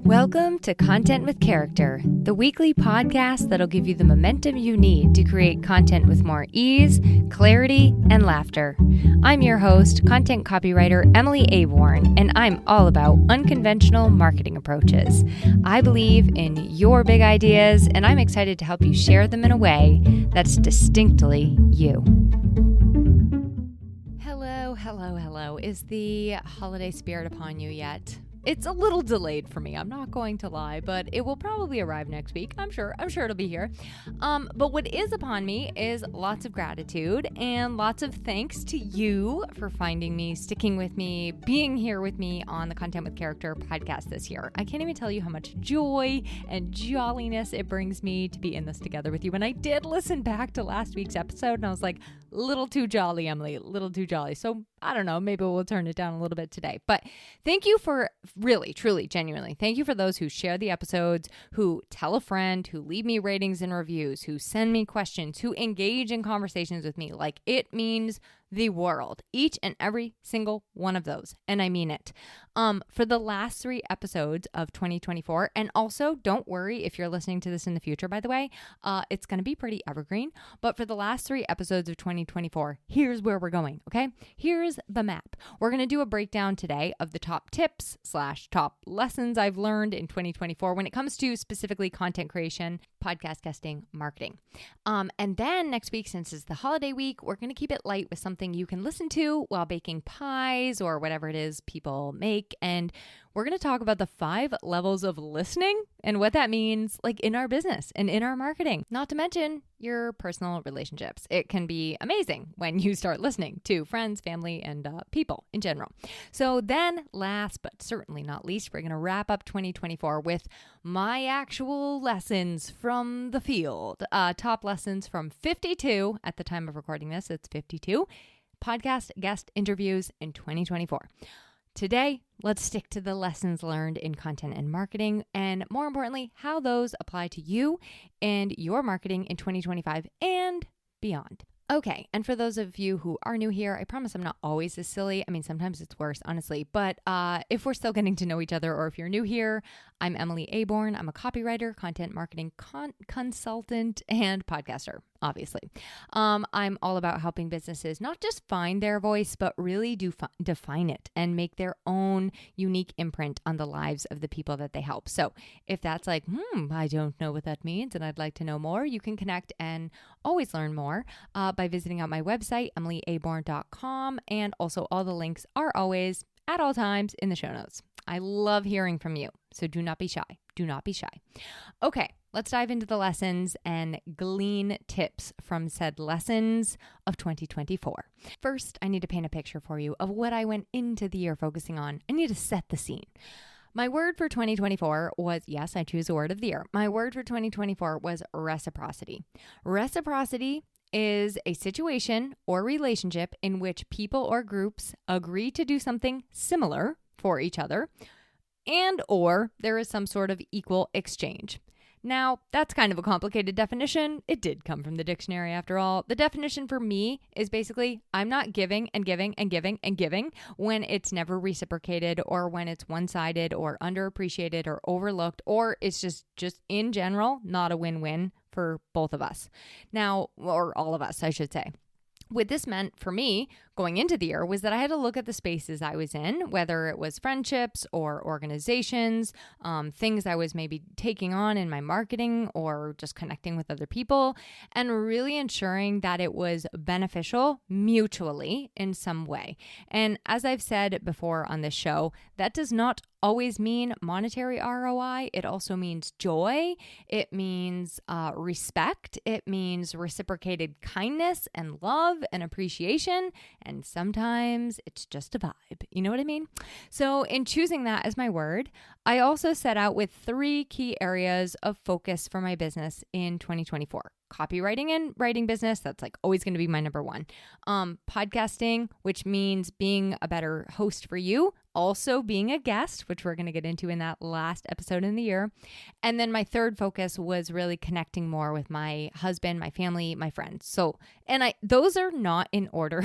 Welcome to Content with Character, the weekly podcast that'll give you the momentum you need to create content with more ease, clarity, and laughter. I'm your host, content copywriter Emily Aborn, and I'm all about unconventional marketing approaches. I believe in your big ideas, and I'm excited to help you share them in a way that's distinctly you. Hello. Is the holiday spirit upon you yet? It's a little delayed for me. I'm not going to lie, but it will probably arrive next week. I'm sure it'll be here. But what is upon me is lots of gratitude and lots of thanks to you for finding me, sticking with me, being here with me on the Content with Character podcast this year. I can't even tell you how much joy and jolliness it brings me to be in this together with you. And I did listen back to last week's episode and I was like, little too jolly, Emily, little too jolly. So I don't know, maybe we'll turn it down a little bit today. But thank you for really, truly, genuinely, thank you for those who share the episodes, who tell a friend, who leave me ratings and reviews, who send me questions, who engage in conversations with me. Like, it means the world, each and every single one of those. And I mean it. For the last 3 episodes of 2024, and also don't worry if you're listening to this in the future, by the way, it's going to be pretty evergreen. But for the last 3 episodes of 2024, here's where we're going. Okay. Here's the map. We're going to do a breakdown today of the top tips / top lessons I've learned in 2024 when it comes to specifically content creation, podcast guesting, marketing. And then next week, since it's the holiday week, we're going to keep it light with something you can listen to while baking pies or whatever it is people make. And we're going to talk about the 5 levels of listening and what that means, like in our business and in our marketing, not to mention your personal relationships. It can be amazing when you start listening to friends, family, and people in general. So then last but certainly not least, we're going to wrap up 2024 with my actual lessons from the field. Top lessons from 52 at the time of recording this. It's 52 podcast guest interviews in 2024. Today, let's stick to the lessons learned in content and marketing, and more importantly, how those apply to you and your marketing in 2025 and beyond. Okay, and for those of you who are new here, I promise I'm not always this silly. I mean, sometimes it's worse, honestly. But if we're still getting to know each other, or if you're new here, I'm Emily Aborn. I'm a copywriter, content marketing consultant, and podcaster, obviously. I'm all about helping businesses not just find their voice, but really define it and make their own unique imprint on the lives of the people that they help. So if that's like, I don't know what that means and I'd like to know more, you can connect and always learn more by visiting out my website, emilyaborn.com. And also all the links are always at all times in the show notes. I love hearing from you, so do not be shy. Do not be shy. Okay, let's dive into the lessons and glean tips from said lessons of 2024. First, I need to paint a picture for you of what I went into the year focusing on. I need to set the scene. My word for 2024 was, yes, I choose a word of the year. My word for 2024 was reciprocity. Reciprocity is a situation or relationship in which people or groups agree to do something similar for each other, and or there is some sort of equal exchange. Now, that's kind of a complicated definition. It did come from the dictionary after all. The definition for me is basically I'm not giving and giving and giving and giving when it's never reciprocated, or when it's one-sided or underappreciated or overlooked, or it's just in general not a win-win for both of us. Now, or all of us, I should say. What this meant for me going into the year was that I had to look at the spaces I was in, whether it was friendships or organizations, things I was maybe taking on in my marketing or just connecting with other people, and really ensuring that it was beneficial mutually in some way. And as I've said before on this show, that does not always mean monetary ROI. It also means joy. It means respect. It means reciprocated kindness and love and appreciation. And sometimes it's just a vibe. You know what I mean? So in choosing that as my word, I also set out with 3 key areas of focus for my business in 2024. Copywriting and writing business, that's like always going to be my number 1. Podcasting, which means being a better host for you also being a guest, which we're going to get into in that last episode in the year. And then my third focus was really connecting more with my husband, my family, my friends. Those are not in order.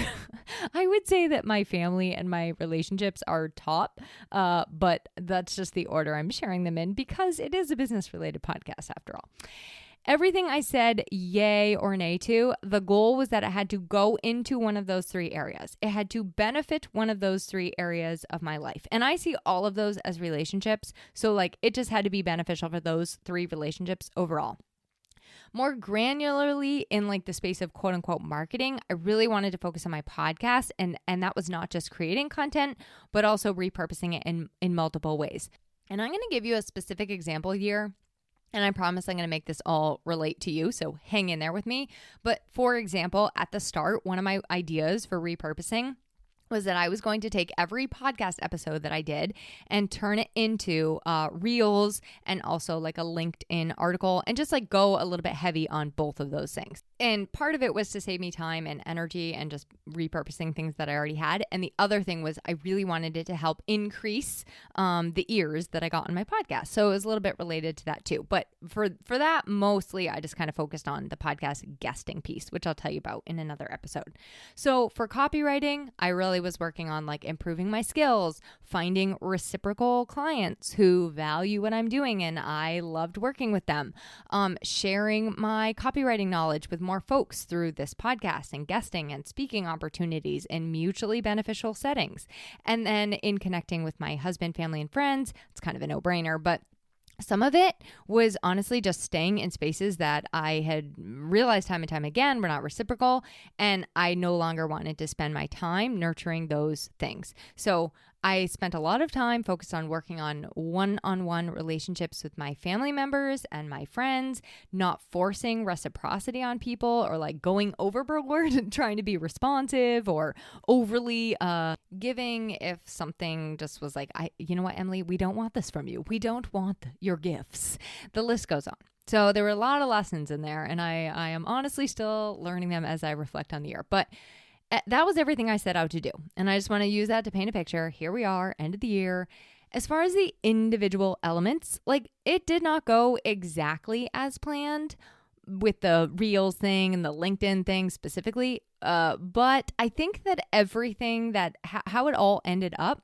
I would say that my family and my relationships are top, but that's just the order I'm sharing them in because it is a business-related podcast after all. Everything I said yay or nay to, the goal was that it had to go into one of those three areas. It had to benefit one of those three areas of my life. And I see all of those as relationships. So it just had to be beneficial for those three relationships overall. More granularly in the space of quote unquote marketing, I really wanted to focus on my podcast. And that was not just creating content, but also repurposing it in multiple ways. And I'm going to give you a specific example here. And I promise I'm going to make this all relate to you, so hang in there with me. But for example, at the start, one of my ideas for repurposing was that I was going to take every podcast episode that I did and turn it into reels and also a LinkedIn article and just go a little bit heavy on both of those things. And part of it was to save me time and energy and just repurposing things that I already had. And the other thing was I really wanted it to help increase the ears that I got on my podcast. So it was a little bit related to that too. But for that, mostly I just kind of focused on the podcast guesting piece, which I'll tell you about in another episode. So for copywriting, I really was working on improving my skills, finding reciprocal clients who value what I'm doing and I loved working with them, sharing my copywriting knowledge with more folks through this podcast and guesting and speaking opportunities in mutually beneficial settings. And then in connecting with my husband, family, and friends, it's kind of a no-brainer, but some of it was honestly just staying in spaces that I had realized time and time again were not reciprocal, and I no longer wanted to spend my time nurturing those things. So I spent a lot of time focused on working on one-on-one relationships with my family members and my friends, not forcing reciprocity on people or going overboard and trying to be responsive or overly giving if something just was you know what, Emily, we don't want this from you. We don't want your gifts. The list goes on. So there were a lot of lessons in there, and I am honestly still learning them as I reflect on the year. But that was everything I set out to do. And I just want to use that to paint a picture. Here we are, end of the year. As far as the individual elements, it did not go exactly as planned with the Reels thing and the LinkedIn thing specifically. But I think that everything how it all ended up,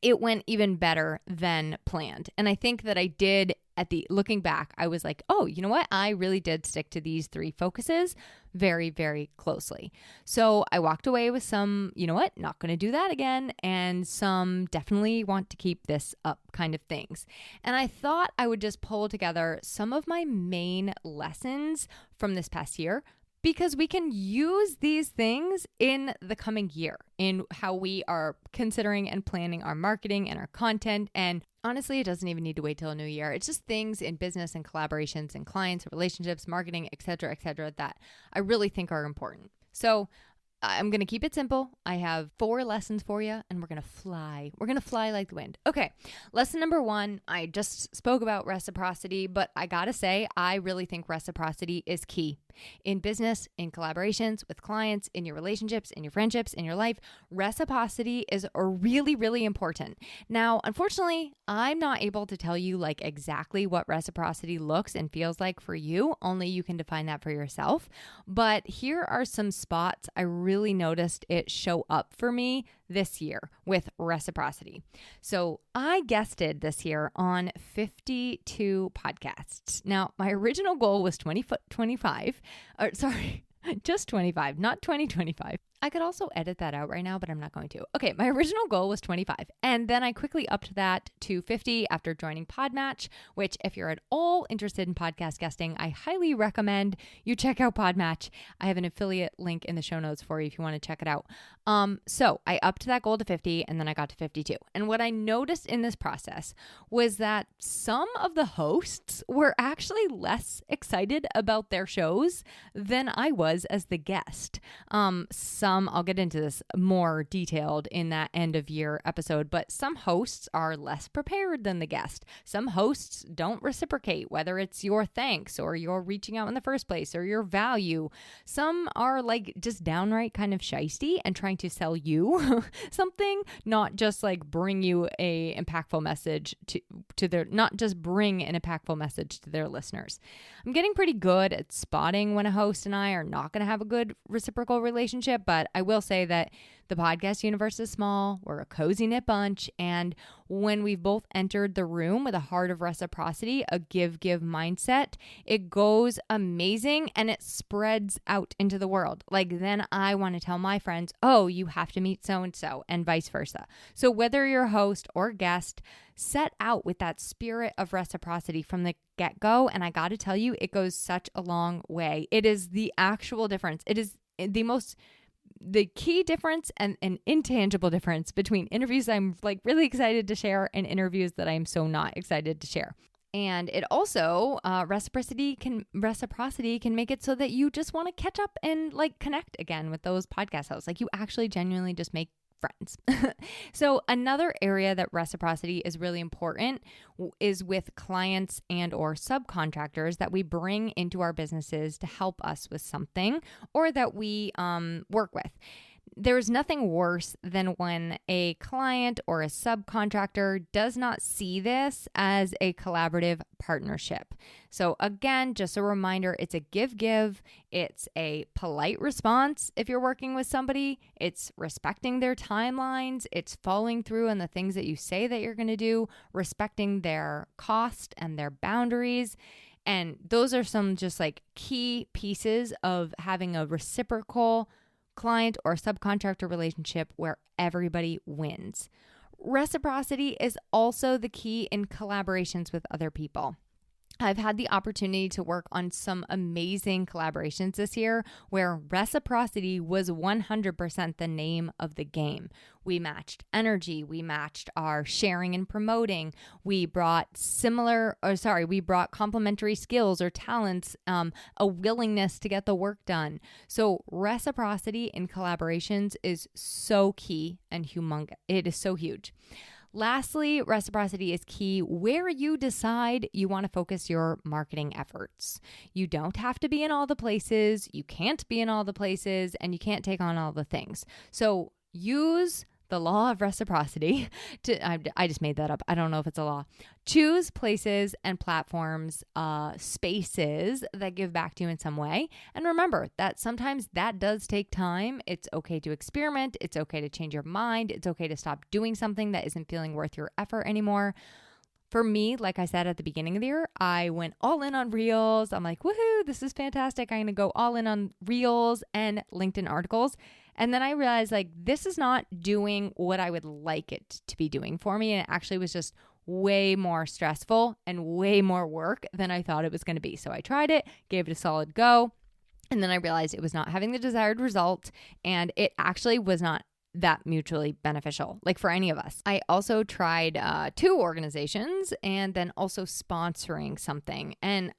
it went even better than planned. And I think that I did looking back, I was oh, you know what? I really did stick to these three focuses very, very closely. So I walked away with some, you know what? Not going to do that again. And some definitely want to keep this up kind of things. And I thought I would just pull together some of my main lessons from this past year, because we can use these things in the coming year in how we are considering and planning our marketing and our content. And honestly, it doesn't even need to wait till a new year. It's just things in business and collaborations and clients, relationships, marketing, et cetera, that I really think are important. So I'm going to keep it simple. I have 4 lessons for you, and we're going to fly. We're going to fly like the wind. Okay. Lesson number 1, I just spoke about reciprocity, but I got to say, I really think reciprocity is key. In business, in collaborations, with clients, in your relationships, in your friendships, in your life, reciprocity is really, really important. Now, unfortunately, I'm not able to tell you exactly what reciprocity looks and feels like for you. Only you can define that for yourself. But here are some spots I really noticed it show up for me this year with reciprocity. So I guested this year on 52 podcasts. Now, my original goal was 25. Just 25, not 2025. I could also edit that out right now, but I'm not going to. Okay, my original goal was 25, and then I quickly upped that to 50 after joining Podmatch, which if you're at all interested in podcast guesting, I highly recommend you check out Podmatch. I have an affiliate link in the show notes for you if you want to check it out. So I upped that goal to 50, and then I got to 52. And what I noticed in this process was that some of the hosts were actually less excited about their shows than I was as the guest. Some I'll get into this more detailed in that end of year episode, but some hosts are less prepared than the guest. Some hosts don't reciprocate, whether it's your thanks or your reaching out in the first place or your value. Some are like just downright kind of shisty and trying to sell you something, not just like bring you a impactful message to their, not just bring an impactful message to their listeners. I'm getting pretty good at spotting when a host and I are not going to have a good reciprocal relationship, but I will say that the podcast universe is small. We're a cozy knit bunch. And when we've both entered the room with a heart of reciprocity, a give mindset, it goes amazing and it spreads out into the world. Like then I want to tell my friends, oh, you have to meet so-and-so, and vice versa. So whether you're a host or guest, set out with that spirit of reciprocity from the get-go. And I got to tell you, it goes such a long way. It is the actual difference. It is the key difference and an intangible difference between interviews I'm like really excited to share and interviews that I'm so not excited to share. And it also, reciprocity can make it so that you just want to catch up and like connect again with those podcast hosts. Like you actually genuinely just make friends. So another area that reciprocity is really important is with clients and or subcontractors that we bring into our businesses to help us with something or that we work with. There's nothing worse than when a client or a subcontractor does not see this as a collaborative partnership. So again, just a reminder, it's a give. It's a polite response if you're working with somebody. It's respecting their timelines. It's following through on the things that you say that you're going to do, respecting their cost and their boundaries. And those are some just like key pieces of having a reciprocal client or subcontractor relationship where everybody wins. Reciprocity is also the key in collaborations with other people. I've had the opportunity to work on some amazing collaborations this year where reciprocity was 100% the name of the game. We matched energy. We matched our sharing and promoting. We brought complementary skills or talents, a willingness to get the work done. So reciprocity in collaborations is so key and humongous. It is so huge. Lastly, reciprocity is key where you decide you want to focus your marketing efforts. You don't have to be in all the places, you can't be in all the places, and you can't take on all the things. So use the law of reciprocity I just made that up. I don't know if it's a law. Choose places and platforms, spaces that give back to you in some way. And remember that sometimes that does take time. It's okay to experiment. It's okay to change your mind. It's okay to stop doing something that isn't feeling worth your effort anymore. For me, like I said at the beginning of the year, I went all in on Reels. I'm like, woohoo, this is fantastic. I'm going to go all in on Reels and LinkedIn articles. And then I realized like this is not doing what I would like it to be doing for me. And it actually was just way more stressful and way more work than I thought it was going to be. So I tried it, gave it a solid go. And then I realized it was not having the desired result. And it actually was not that mutually beneficial, like for any of us. I also tried 2 organizations and then also sponsoring something. And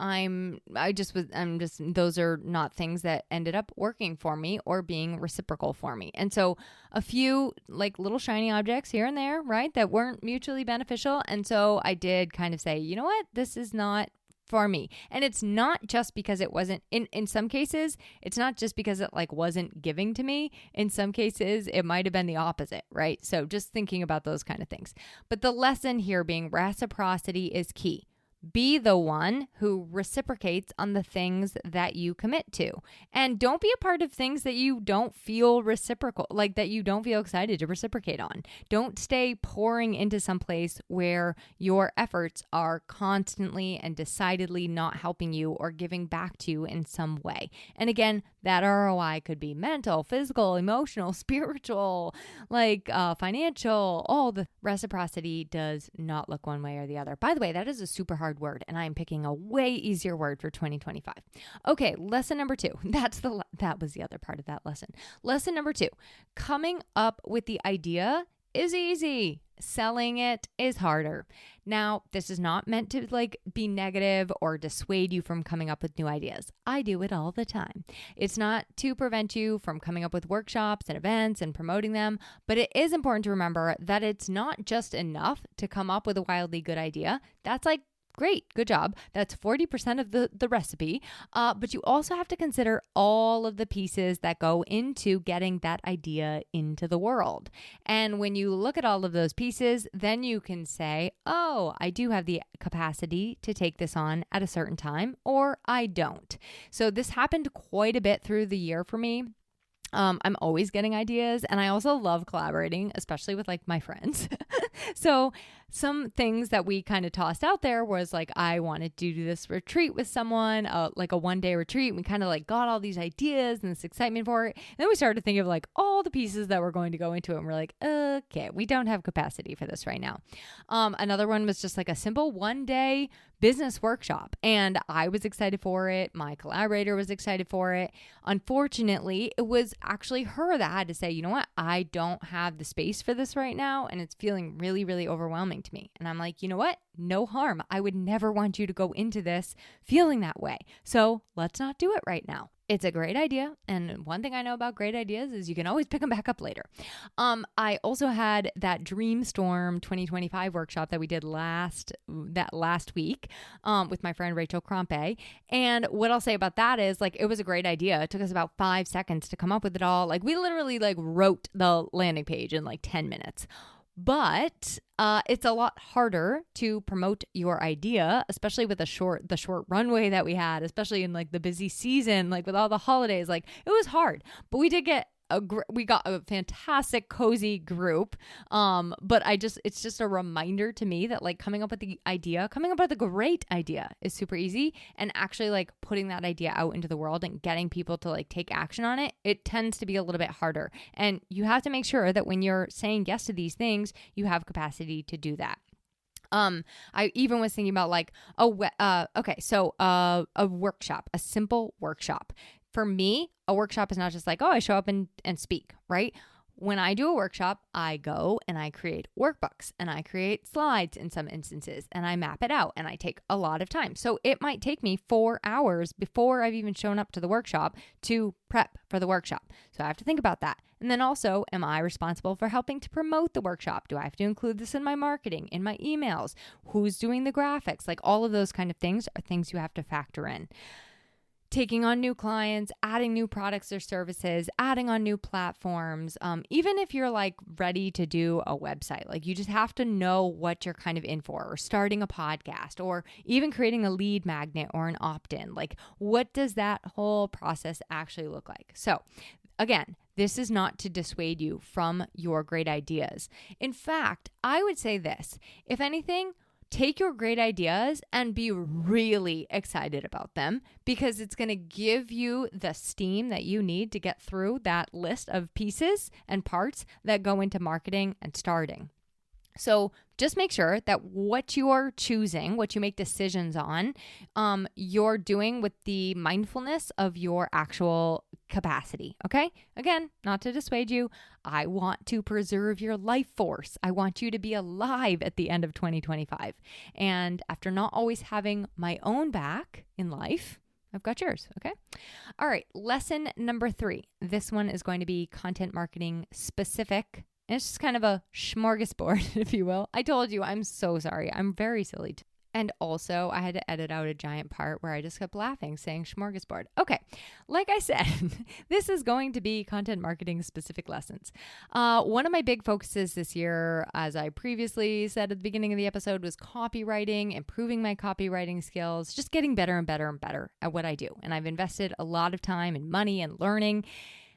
those are not things that ended up working for me or being reciprocal for me. And so a few like little shiny objects here and there, right, that weren't mutually beneficial. And so I did kind of say, you know what, this is not for me. And it's not just because it wasn't in some cases, it's not just because it like wasn't giving to me. In some cases, it might have been the opposite, right? So just thinking about those kind of things. But the lesson here being reciprocity is key. Be the one who reciprocates on the things that you commit to. And don't be a part of things that you don't feel reciprocal, like that you don't feel excited to reciprocate on. Don't stay pouring into some place where your efforts are constantly and decidedly not helping you or giving back to you in some way. And again, that ROI could be mental, physical, emotional, spiritual, like financial. All the reciprocity does not look one way or the other. By the way, that is a super hard word, and I'm picking a way easier word for 2025. Okay, lesson number 2. That was the other part of that lesson. Lesson number 2, coming up with the idea is easy. Selling it is harder. Now, this is not meant to be negative or dissuade you from coming up with new ideas. I do it all the time. It's not to prevent you from coming up with workshops and events and promoting them, but it is important to remember that it's not just enough to come up with a wildly good idea. That's great, good job. That's 40% of the recipe. But you also have to consider all of the pieces that go into getting that idea into the world. And when you look at all of those pieces, then you can say, oh, I do have the capacity to take this on at a certain time, or I don't. So this happened quite a bit through the year for me. I'm always getting ideas, and I also love collaborating, especially with my friends. So some things that we kind of tossed out there was I wanted to do this retreat with someone, a 1-day retreat. We kind of got all these ideas and this excitement for it. And then we started thinking of all the pieces that were going to go into it. And we're okay, we don't have capacity for this right now. Another one was just a simple 1-day business workshop. And I was excited for it. My collaborator was excited for it. Unfortunately, it was actually her that had to say, you know what, I don't have the space for this right now. And it's feeling really, really overwhelming to me. And I'm you know what? No harm. I would never want you to go into this feeling that way. So let's not do it right now. It's a great idea. And one thing I know about great ideas is you can always pick them back up later. I also had that Dreamstorm 2025 workshop that we did last week with my friend Rachel Crompe. And what I'll say about that is it was a great idea. It took us about 5 seconds to come up with it all. We literally wrote the landing page in 10 minutes. But it's a lot harder to promote your idea, especially with the short runway that we had, especially in the busy season, with all the holidays. It was hard, but we did get we got a fantastic, cozy group. But it's just a reminder to me that coming up with a great idea is super easy, and actually putting that idea out into the world and getting people to take action on it, it tends to be a little bit harder. And you have to make sure that when you're saying yes to these things, you have capacity to do that. I even was thinking about a workshop, a simple workshop. For me, a workshop is not just I show up and speak, right? When I do a workshop, I go and I create workbooks and I create slides in some instances and I map it out and I take a lot of time. So it might take me 4 hours before I've even shown up to the workshop to prep for the workshop. So I have to think about that. And then also, am I responsible for helping to promote the workshop? Do I have to include this in my marketing, in my emails? Who's doing the graphics? All of those kind of things are things you have to factor in. Taking on new clients, adding new products or services, adding on new platforms, even if you're ready to do a website, you just have to know what you're kind of in for, or starting a podcast, or even creating a lead magnet or an opt-in. What does that whole process actually look like? So again, this is not to dissuade you from your great ideas. In fact, I would say this, if anything, take your great ideas and be really excited about them, because it's going to give you the steam that you need to get through that list of pieces and parts that go into marketing and starting. So just make sure that what you're choosing, what you make decisions on, you're doing with the mindfulness of your actual capacity. Okay? Again, not to dissuade you. I want to preserve your life force. I want you to be alive at the end of 2025. And after not always having my own back in life, I've got yours. Okay? All right. Lesson number 3. This one is going to be content marketing specific. And it's just kind of a smorgasbord, if you will. I told you, I'm so sorry. I'm very silly. And also, I had to edit out a giant part where I just kept laughing, saying smorgasbord. Okay, like I said, this is going to be content marketing specific lessons. One of my big focuses this year, as I previously said at the beginning of the episode, was copywriting, improving my copywriting skills, just getting better and better and better at what I do. And I've invested a lot of time and money and learning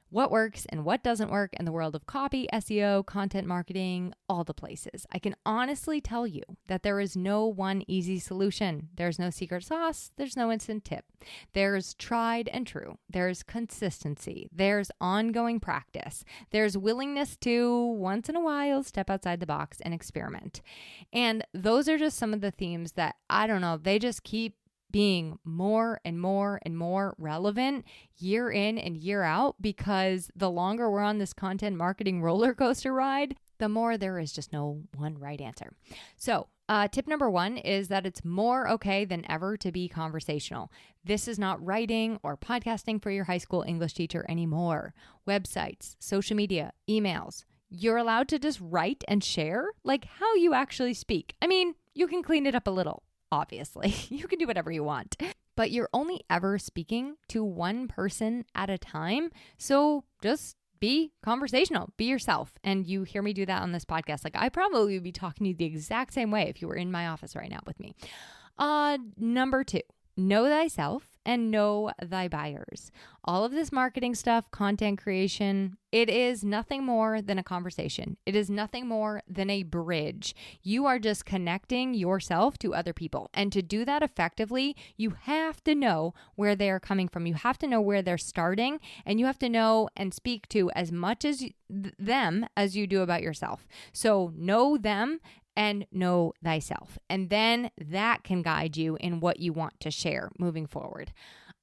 what works and what doesn't work in the world of copy, SEO, content marketing, all the places. I can honestly tell you that there is no one easy solution. There's no secret sauce. There's no instant tip. There's tried and true. There's consistency. There's ongoing practice. There's willingness to, once in a while, step outside the box and experiment. And those are just some of the themes that, I don't know, they just keep being more and more and more relevant year in and year out, because the longer we're on this content marketing roller coaster ride, the more there is just no one right answer. So tip number 1 is that it's more okay than ever to be conversational. This is not writing or podcasting for your high school English teacher anymore. Websites, social media, emails. You're allowed to just write and share like how you actually speak. I mean, you can clean it up a little, obviously. You can do whatever you want. But you're only ever speaking to one person at a time. So just be conversational, be yourself. And you hear me do that on this podcast. Like I probably would be talking to you the exact same way if you were in my office right now with me. Number 2, know thyself and know thy buyers. All of this marketing stuff, content creation, it is nothing more than a conversation. It is nothing more than a bridge. You are just connecting yourself to other people. And to do that effectively, you have to know where they are coming from. You have to know where they're starting, and you have to know and speak to as much as them as you do about yourself. So know them and know thyself. And then that can guide you in what you want to share moving forward.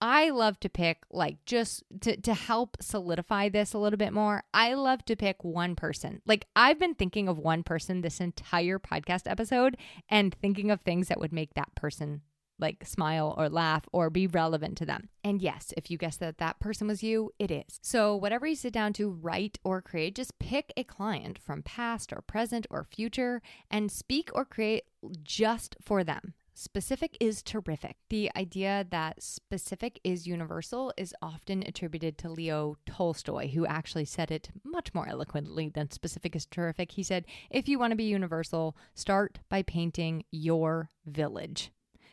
I love to pick, like, just to help solidify this a little bit more, I love to pick one person. Like, I've been thinking of one person this entire podcast episode and thinking of things that would make that person like smile or laugh or be relevant to them. And yes, if you guess that that person was you, it is. So whatever you sit down to write or create, just pick a client from past or present or future and speak or create just for them. Specific is terrific. The idea that specific is universal is often attributed to Leo Tolstoy, who actually said it much more eloquently than specific is terrific. He said, if you want to be universal, start by painting your village.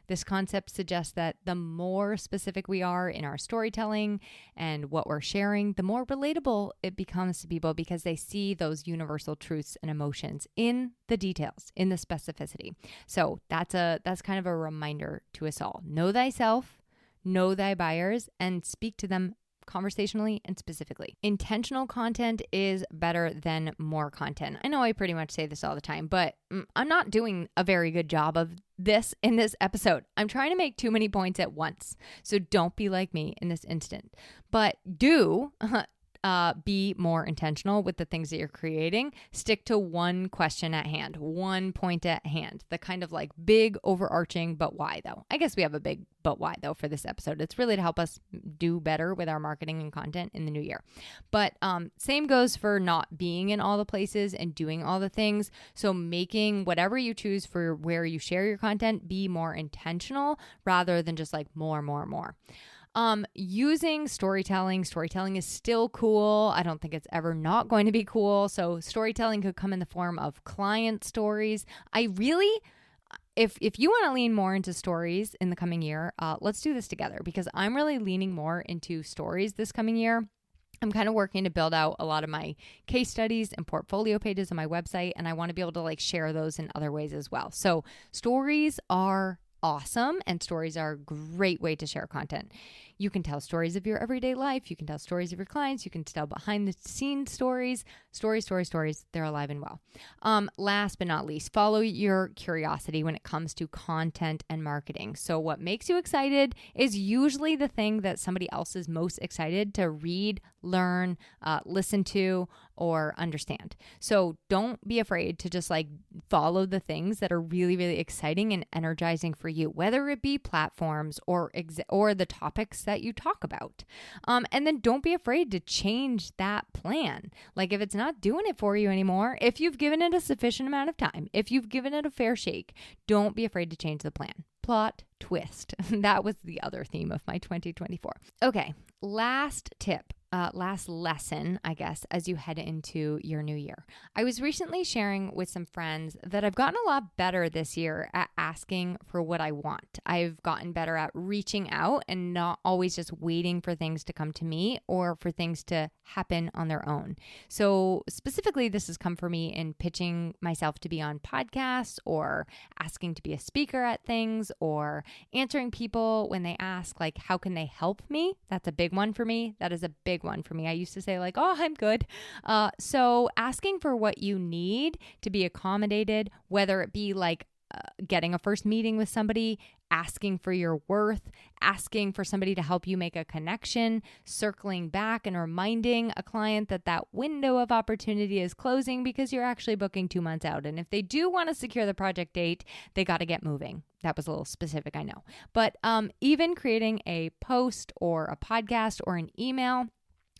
This concept suggests that the more specific we are in our storytelling and what we're sharing, the more relatable it becomes to people because they see those universal truths and emotions in the details, in the specificity. So that's kind of a reminder to us all. Know thyself, know thy buyers, and speak to them conversationally and specifically. Intentional content is better than more content. I know I pretty much say this all the time, but I'm not doing a very good job of this in this episode. I'm trying to make too many points at once. So don't be like me in this instant, but do be more intentional with the things that you're creating. Stick to one question at hand, one point at hand, the kind of like big overarching, but why though? I guess we have a big but why though for this episode. It's really to help us do better with our marketing and content in the new year. But same goes for not being in all the places and doing all the things. So making whatever you choose for where you share your content be more intentional rather than just like more. Using storytelling is still cool. I don't think it's ever not going to be cool. So storytelling could come in the form of client stories. If you want to lean more into stories in the coming year, let's do this together because I'm really leaning more into stories this coming year. I'm kind of working to build out a lot of my case studies and portfolio pages on my website, and I want to be able to like share those in other ways as well. So stories are awesome, and stories are a great way to share content. You can tell stories of your everyday life. You can tell stories of your clients. You can tell behind the scenes stories. Stories. They're alive and well. Last but not least, follow your curiosity when it comes to content and marketing. So what makes you excited is usually the thing that somebody else is most excited to read, learn, listen to, or understand. So don't be afraid to just like follow the things that are really, really exciting and energizing for you, whether it be platforms or the topics that you talk about. And then don't be afraid to change that plan. Like if it's not doing it for you anymore, if you've given it a sufficient amount of time, if you've given it a fair shake, don't be afraid to change the plan. Plot twist. That was the other theme of my 2024. Okay, last tip. Last lesson, I guess, as you head into your new year. I was recently sharing with some friends that I've gotten a lot better this year at asking for what I want. I've gotten better at reaching out and not always just waiting for things to come to me or for things to happen on their own. So specifically, this has come for me in pitching myself to be on podcasts or asking to be a speaker at things or answering people when they ask, like, how can they help me? That's a big one for me. That is a big one for me. I used to say like, oh, I'm good. So asking for what you need to be accommodated, whether it be like getting a first meeting with somebody, asking for your worth, asking for somebody to help you make a connection, circling back and reminding a client that that window of opportunity is closing because you're actually booking 2 months out. And if they do want to secure the project date, they got to get moving. That was a little specific, I know. But even creating a post or a podcast or an email,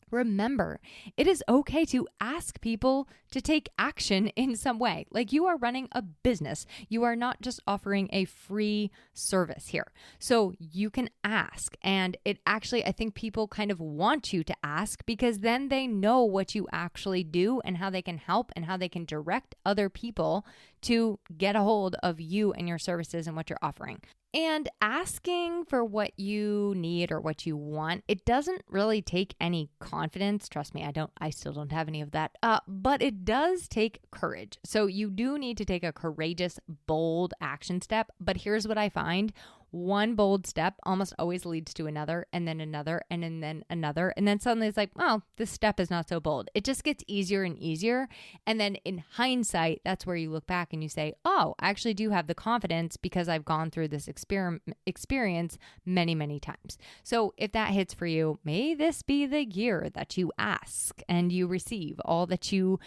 remember, it is okay to ask people to take action in some way. Like, you are running a business. You are not just offering a free service here. So you can ask. And it actually, I think people kind of want you to ask because then they know what you actually do and how they can help and how they can direct other people to get a hold of you and your services and what you're offering. And asking for what you need or what you want, it doesn't really take any confidence. Trust me, I still don't have any of that. But it does take courage. So you do need to take a courageous, bold action step. But here's what I find. One bold step almost always leads to another, and then another, and then another. And then suddenly it's like, oh, this step is not so bold. It just gets easier and easier. And then in hindsight, that's where you look back and you say, oh, I actually do have the confidence because I've gone through this experience many, many times. So if that hits for you, may this be the year that you ask and you receive all that you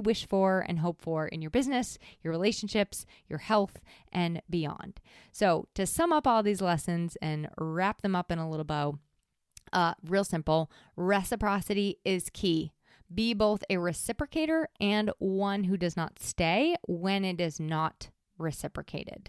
wish for and hope for in your business, your relationships, your health, and beyond. So to sum up all these lessons and wrap them up in a little bow, real simple, reciprocity is key. Be both a reciprocator and one who does not stay when it is not reciprocated.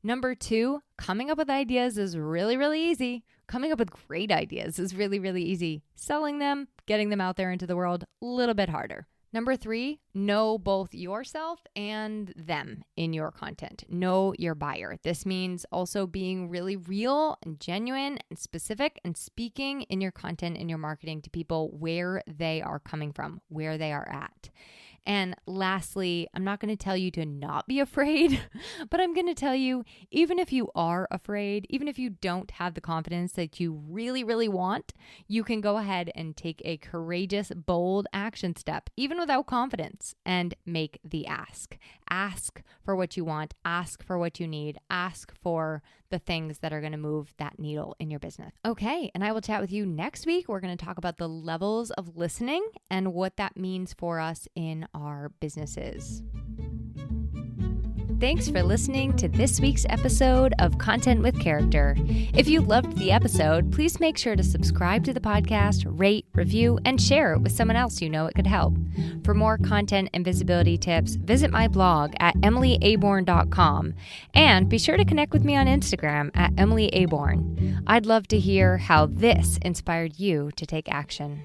Number 2, coming up with ideas is really, really easy. Coming up with great ideas is really, really easy. Selling them, getting them out there into the world, a little bit harder. Number 3, know both yourself and them in your content. Know your buyer. This means also being really real and genuine and specific and speaking in your content and your marketing to people where they are coming from, where they are at. And lastly, I'm not going to tell you to not be afraid, but I'm going to tell you, even if you are afraid, even if you don't have the confidence that you really, really want, you can go ahead and take a courageous, bold action step, even without confidence, and make the ask. Ask for what you want. Ask for what you need. Ask for the things that are going to move that needle in your business. Okay, and I will chat with you next week. We're going to talk about the levels of listening and what that means for us in our businesses. Thanks for listening to this week's episode of Content with Character. If you loved the episode, please make sure to subscribe to the podcast, rate, review, and share it with someone else you know it could help. For more content and visibility tips, visit my blog at emilyaborn.com and be sure to connect with me on Instagram at Emily Aborn. I'd love to hear how this inspired you to take action.